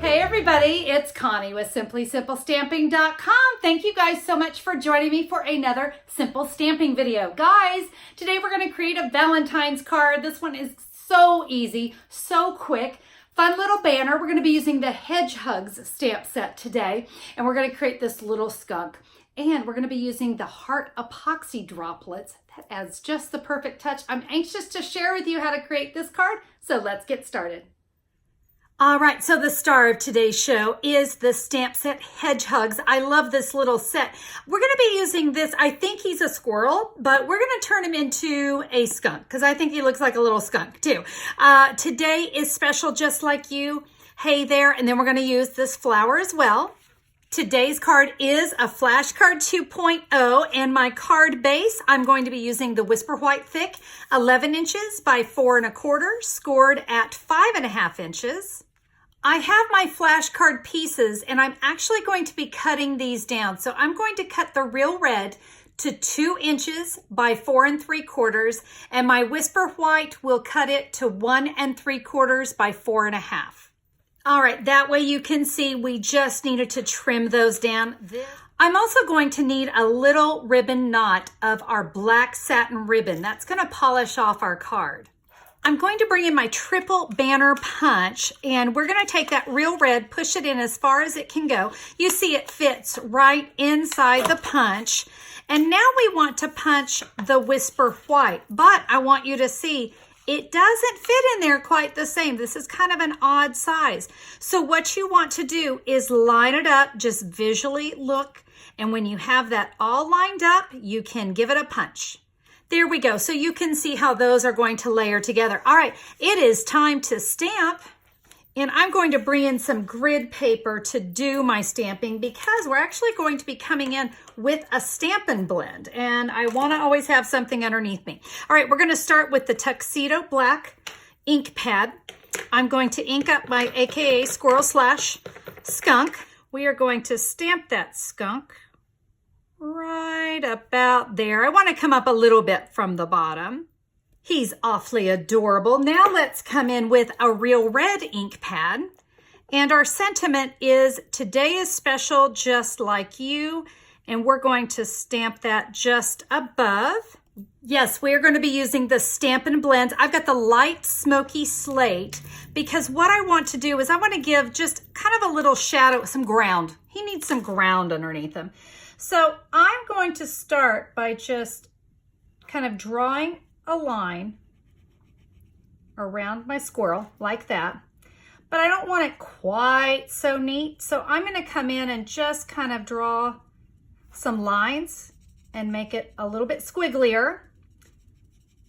Hey everybody, it's Connie with simplestamping.com. Thank you guys so much for joining me for another simple stamping video. Guys, today we're going to create a Valentine's card. This one is so easy, so quick. Fun little banner. We're going to be using the Hedgehogs stamp set today, and we're going to create this little skunk. And we're going to be using the heart epoxy droplets. That adds just the perfect touch. I'm anxious to share with you how to create this card, so let's get started. All right, so the star of today's show is the stamp set Hedgehogs. I love this little set. We're going to be using this. I think he's a squirrel, but we're going to turn him into a skunk because I think he looks like a little skunk too. Today is special just like you. Hey there, and then we're going to use this flower as well. Today's card is a Flash Card 2.0, and my card base, I'm going to be using the Whisper White Thick 11 inches by 4 1/4, scored at 5.5 inches. I have my flashcard pieces, and I'm actually going to be cutting these down. So I'm going to cut the real red to 2 inches by 4 3/4, and my Whisper White will cut it to 1 3/4 by 4 1/2. All right, that way you can see we just needed to trim those down. I'm also going to need a little ribbon knot of our black satin ribbon. That's going to polish off our card. I'm going to bring in my triple banner punch, and we're going to take that real red, push it in as far as it can go. You see it fits right inside the punch. And now we want to punch the Whisper White, but I want you to see it doesn't fit in there quite the same. This is kind of an odd size. So what you want to do is line it up, just visually look, and when you have that all lined up, you can give it a punch. There we go. So you can see how those are going to layer together. All right, it is time to stamp. And I'm going to bring in some grid paper to do my stamping because we're actually going to be coming in with a Stampin Blend. And I want to always have something underneath me. All right, we're going to start with the Tuxedo Black ink pad. I'm going to ink up my AKA Squirrel Slash Skunk. We are going to stamp that skunk right about there. I want to come up a little bit from the bottom. He's awfully adorable. Now let's come in with a real red ink pad. And our sentiment is, today is special just like you. And we're going to stamp that just above. Yes, we're going to be using the Stampin Blends. I've got the light smoky slate because what I want to do is I want to give just kind of a little shadow, some ground. He needs some ground underneath him. So I'm going to start by just kind of drawing a line around my squirrel like that, but I don't want it quite so neat. So I'm going to come in and just kind of draw some lines and make it a little bit squigglier.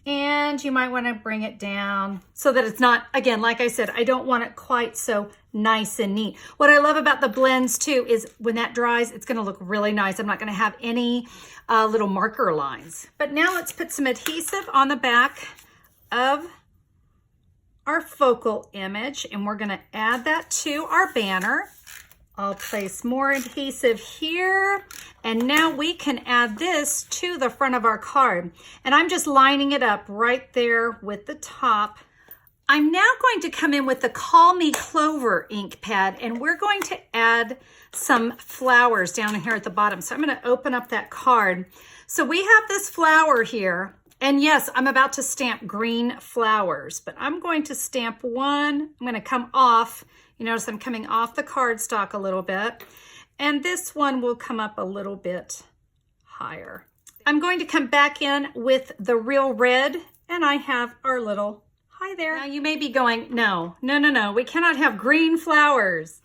And you might want to bring it down so that it's not, again, like I said, I don't want it quite so nice and neat. What I love about the blends too is when that dries, it's going to look really nice. I'm not going to have any little marker lines. But now let's put some adhesive on the back of our focal image, and we're going to add that to our banner. I'll place more adhesive here, and now we can add this to the front of our card. And I'm just lining it up right there with the top. I'm now going to come in with the Call Me Clover ink pad, and we're going to add some flowers down here at the bottom. So I'm going to open up that card. So we have this flower here, and yes, I'm about to stamp green flowers, but I'm going to stamp one. I'm going to come off. You notice I'm coming off the cardstock a little bit, and this one will come up a little bit higher. I'm going to come back in with the real red, and I have our little hi there. Now you may be going, no, we cannot have green flowers.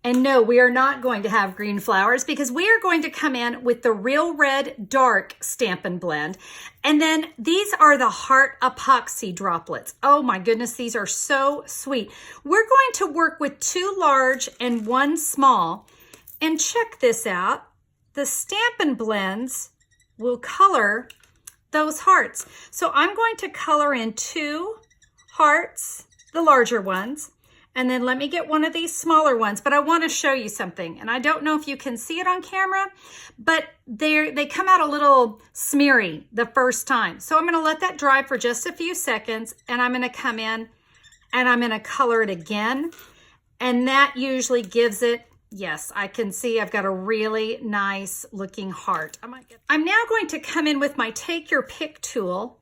And no, we are not going to have green flowers because we are going to come in with the Real Red Dark Stampin' Blend. And then these are the Heart Epoxy droplets. Oh my goodness, these are so sweet. We're going to work with 2 large and 1 small. And check this out. The Stampin' Blends will color those hearts. So I'm going to color in 2 hearts, the larger ones, And then let me get one of these smaller ones, but I want to show you something. And I don't know if you can see it on camera, but they come out a little smeary the first time. So I'm going to let that dry for just a few seconds, and I'm going to come in and I'm going to color it again. And that usually gives it, yes, I can see I've got a really nice looking heart. I'm now going to come in with my Take Your Pick tool,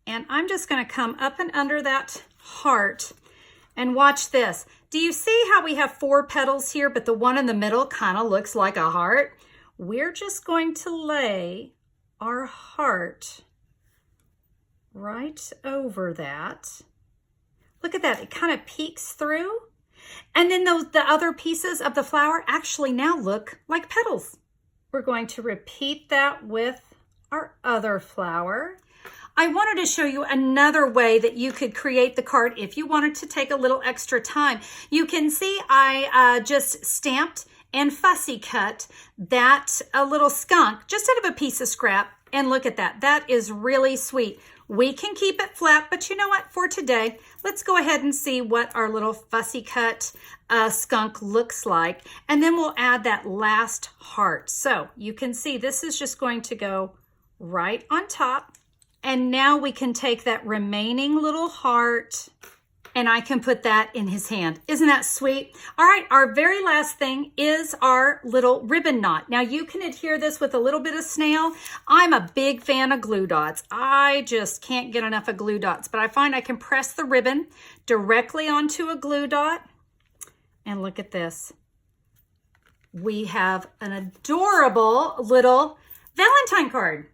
and I'm just going to come up and under that heart. And watch this. Do you see how we have 4 petals here, but the one in the middle kind of looks like a heart? We're just going to lay our heart right over that. Look at that. It kind of peeks through. And then the other pieces of the flower actually now look like petals. We're going to repeat that with our other flower. I wanted to show you another way that you could create the card if you wanted to take a little extra time. You can see I just stamped and fussy cut that a little skunk just out of a piece of scrap. And look at that. That is really sweet. We can keep it flat, but you know what? For today, let's go ahead and see what our little fussy cut skunk looks like. And then we'll add that last heart. So you can see this is just going to go right on top. And now we can take that remaining little heart and I can put that in his hand. Isn't that sweet? All right, our very last thing is our little ribbon knot. Now you can adhere this with a little bit of snail. I'm a big fan of glue dots. I just can't get enough of glue dots, but I find I can press the ribbon directly onto a glue dot. And look at this. We have an adorable little Valentine card.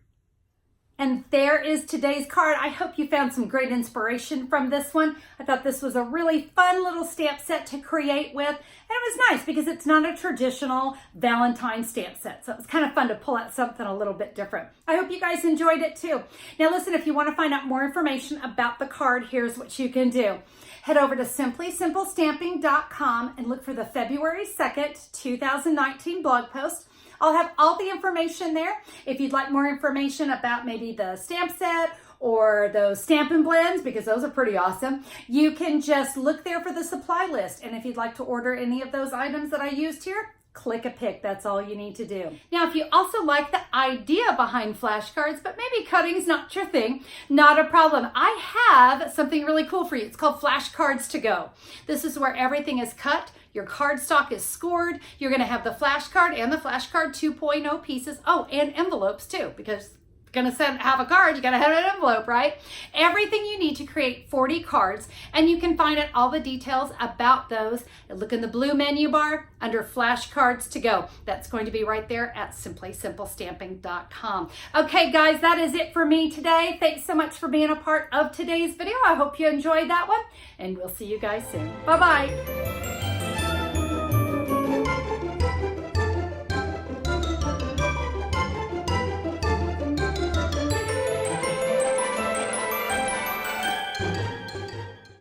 And there is today's card. I hope you found some great inspiration from this one. I thought this was a really fun little stamp set to create with. And it was nice because it's not a traditional Valentine stamp set. So it was kind of fun to pull out something a little bit different. I hope you guys enjoyed it too. Now listen, if you want to find out more information about the card, here's what you can do. Head over to simplestamping.com and look for the February 2nd, 2019 blog post. I'll have all the information there. If you'd like more information about maybe the stamp set or those Stampin Blends, because those are pretty awesome, you can just look there for the supply list. And if you'd like to order any of those items that I used here, click a pick. That's all you need to do. Now, if you also like the idea behind flashcards, but maybe cutting's not your thing, not a problem. I have something really cool for you. It's called Flashcards to Go. This is where everything is cut. Your cardstock is scored. You're going to have the flashcard and the flashcard 2.0 pieces. Oh, and envelopes too, because you're going to have a card, you got to have an envelope, right? Everything you need to create 40 cards, and you can find out all the details about those. Look in the blue menu bar under Flashcards to Go. That's going to be right there at simplysimplestamping.com. Okay, guys, that is it for me today. Thanks so much for being a part of today's video. I hope you enjoyed that one, and we'll see you guys soon. Bye-bye.